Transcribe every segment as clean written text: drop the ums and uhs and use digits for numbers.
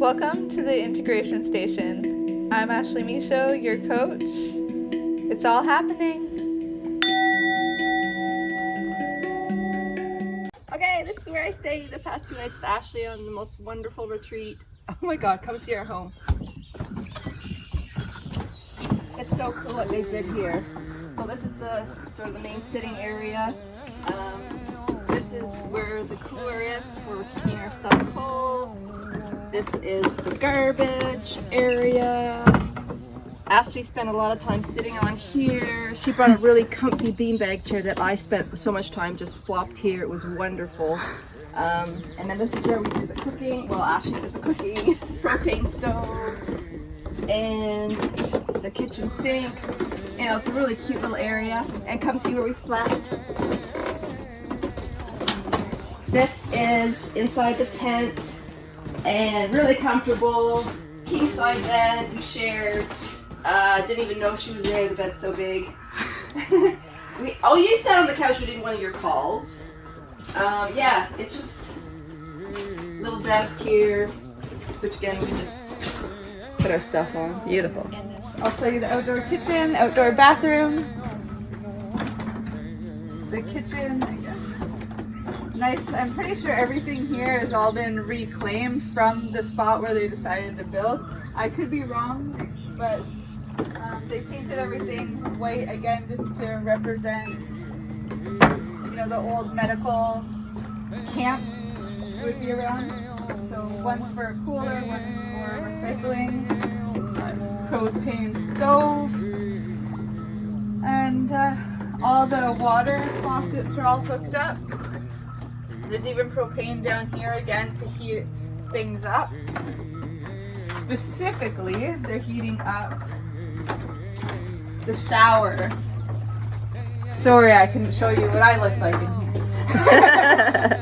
Welcome to the Integration Station. I'm Ashley Michaud, your coach. It's all happening. Okay, this is where I stayed the past 2 nights with Ashley on the most wonderful retreat. Oh my god, come see our home. It's so cool what they did here. So this is the sort of the main sitting area. This is where the cooler is for keeping our stuff cold. This is the garbage area. Ashley spent a lot of time sitting on here. She brought a really comfy beanbag chair that I spent so much time just flopped here. It was wonderful. And then this is where we did the cooking. Well, Ashley did the cooking. Propane stove. And the kitchen sink. You know, it's a really cute little area. And come see where we slept. This is inside the tent. And really comfortable. King size bed we shared. Didn't even know she was there. The bed's so big. You sat on the couch. We did one of your calls. Yeah, it's just a little desk here, which again we just put our stuff on. Beautiful. I'll show you the outdoor kitchen, outdoor bathroom. The kitchen, again. Nice. I'm pretty sure everything here has all been reclaimed from the spot where they decided to build. I could be wrong, but they painted everything white again just to represent, you know, the old medical camps would be around. So one's for a cooler, one's for recycling, propane stove, and all the water faucets are all hooked up. There's even propane down here again to heat things up. Specifically, they're heating up the shower. Sorry, I couldn't show you what I look like in here.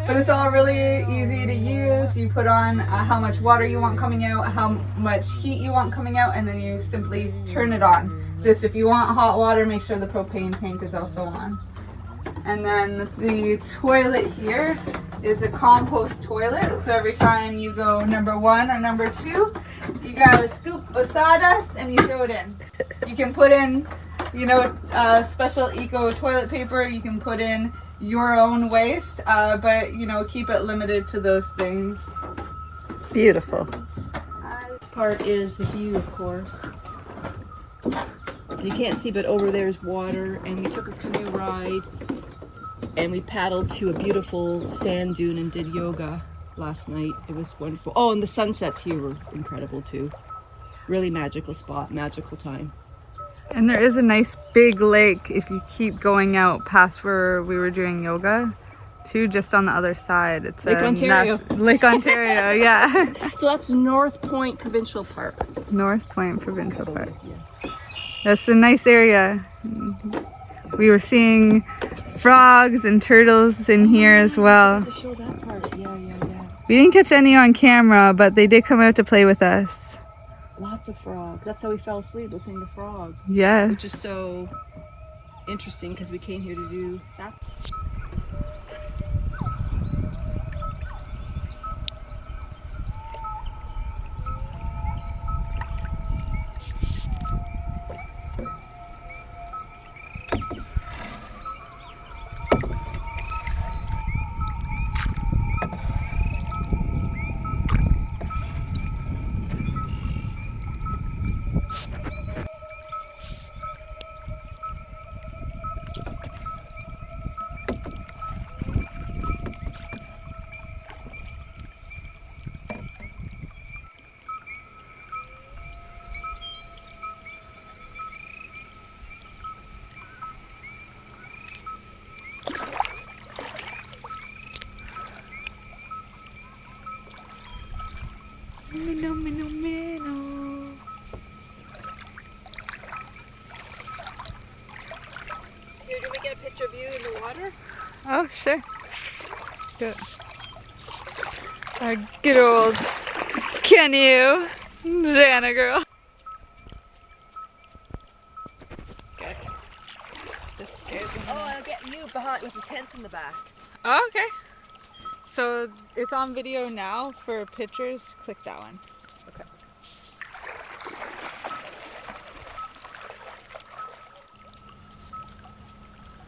But it's all really easy to use. You put on how much water you want coming out, how much heat you want coming out, and then you simply turn it on. Just if you want hot water, make sure the propane tank is also on. And then the toilet here is a compost toilet. So every time you go number 1 or number 2, you grab a scoop of sawdust and you throw it in. You can put in, you know, special eco toilet paper. You can put in your own waste, but, you know, keep it limited to those things. Beautiful. This part is the view, of course. You can't see, but over there is water, and we took a canoe ride, and we paddled to a beautiful sand dune and did yoga last night. It was wonderful. Oh, and the sunsets here were incredible too. Really magical spot, magical time. And there is a nice big lake if you keep going out past where we were doing yoga too, just on the other side. It's Lake Ontario. Lake Ontario, yeah. So that's North Point Provincial Park. North Point Provincial Park. Yeah. That's a nice area. We were seeing frogs and turtles in here as well. To show that part. Yeah. We didn't catch any on camera, but they did come out to play with us. Lots of frogs. That's how we fell asleep, listening to frogs. Yeah. Which is so interesting because we came here to do sap. Minnow. Here, can we get a picture of you in the water? Oh, sure. Good. Our good old canoe, Xana girl. Okay. This scares me. Oh, I'll get you behind with the tent in the back. Oh, okay. So it's on video now for pictures. Click that one. Okay.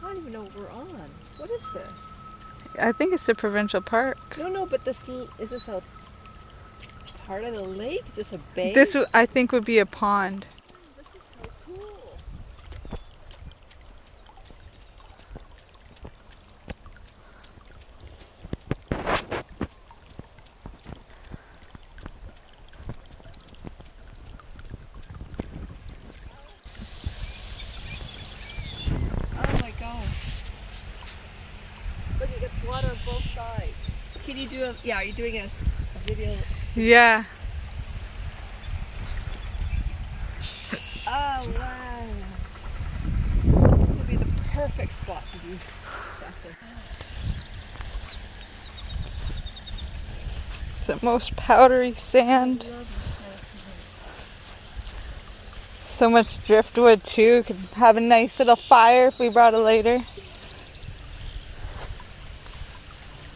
I don't even know what we're on. What is this? I think it's the provincial park. No, but this is this a part of the lake? Is this a bay? This I think would be a pond. This is so cool. Oh my god. Look, it gets water on both sides. Can you do a, yeah, are you doing a video? Yeah. Oh wow. This would be the perfect spot to do something. It's the most powdery sand. So much driftwood too. Could have a nice little fire if we brought it later.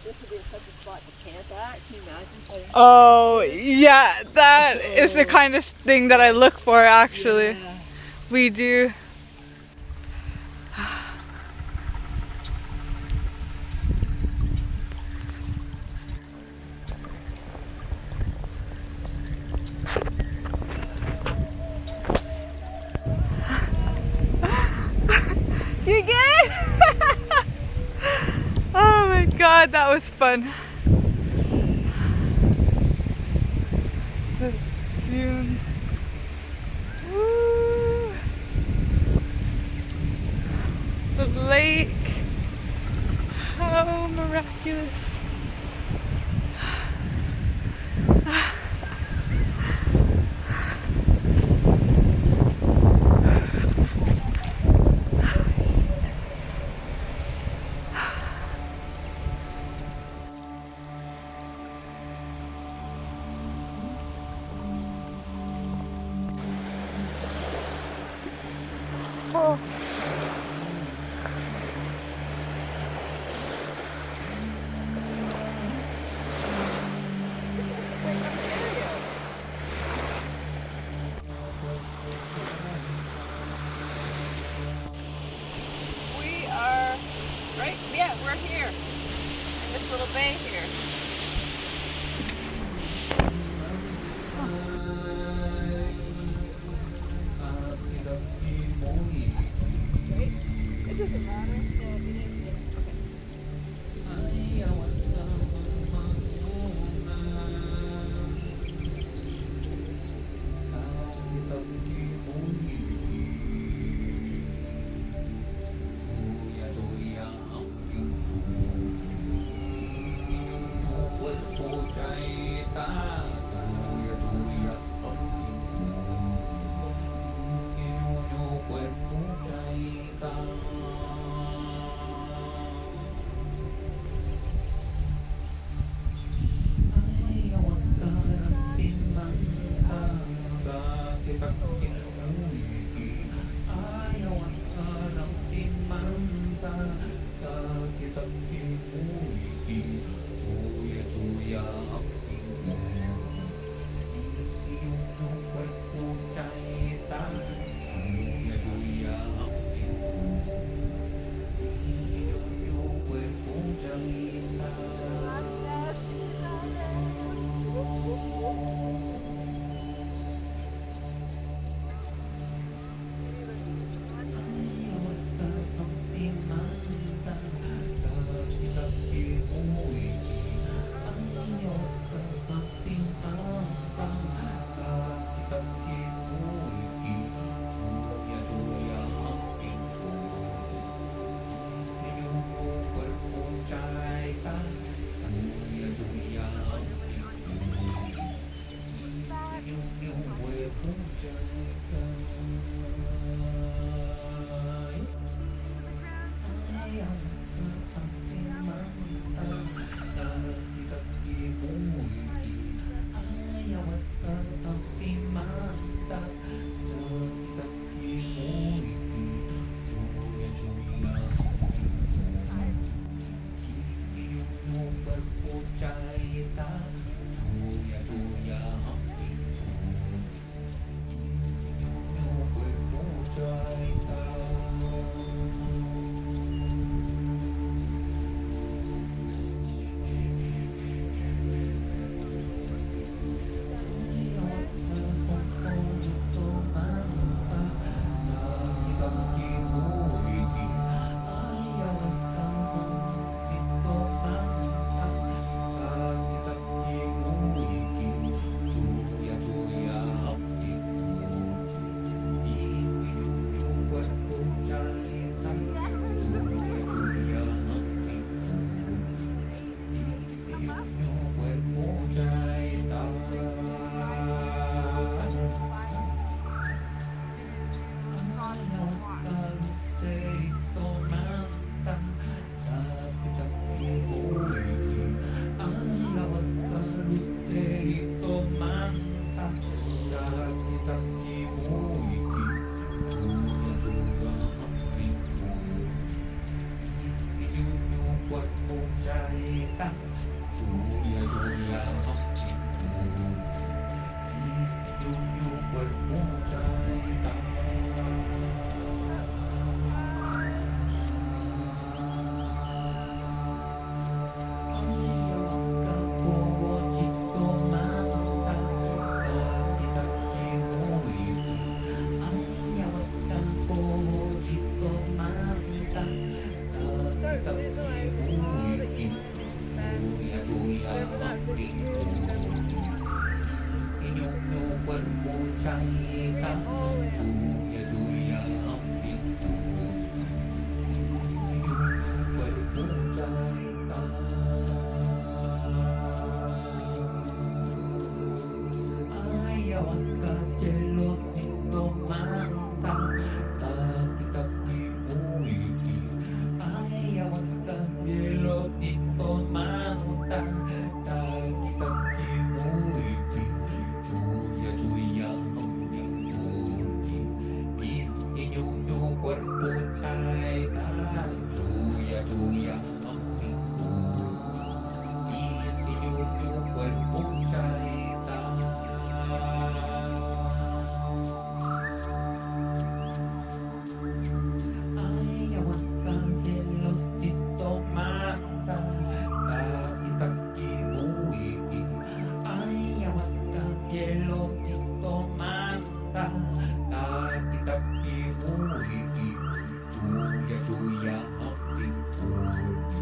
This would be such a spot to camp at. Can you imagine? Oh yeah, that is the kind of thing that I look for actually. Yeah. We do. You good? Oh my god, that was fun. This June. Woo. The lake. How miraculous. Oh. We are, right? Yeah, we're here. In this little bay here. Right? It doesn't matter. Yeah, it is. Yeah. Okay. inyong cuerpo caita, tuya tuya ang pinto, inyong cuerpo caita. Ayahuasca, cielo sin manta, taki taki muiki. Ayahuasca, cielo sin manta, taki taki muiki. Tuya tuya ang pintuki, is inyong cuerpo caita, tuya tuya ang pintuki, is inyong cuerpo caita. Ayahuasca, cielo sin manta, taki taki muiki. Ayahuasca, cielo sin manta, taki taki muiki. Tuya tuya ang pintuki,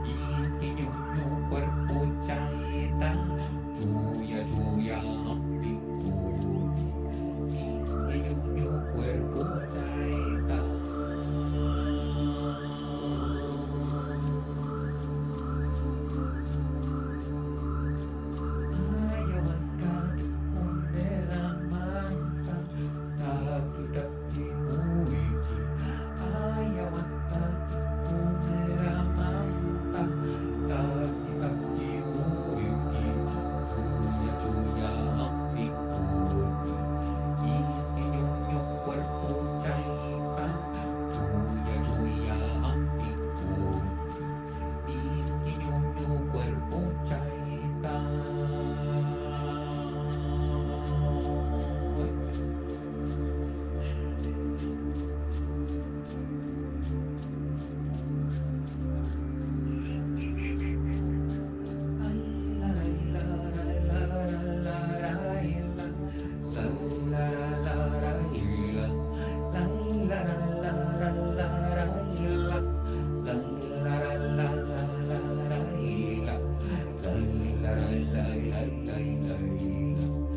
is inyong cuerpo caita, tuya tuya ang pintuki, is inyong cuerpo caita. Ayahuasca, pondera manta, taki taki muiki. Ayahuasca, pondera manta, taki taki muiki. Tuya tuya ang pintuki, is inyong cuerpo caita, tuya tuya ang pintuki, is inyong cuerpo caita. La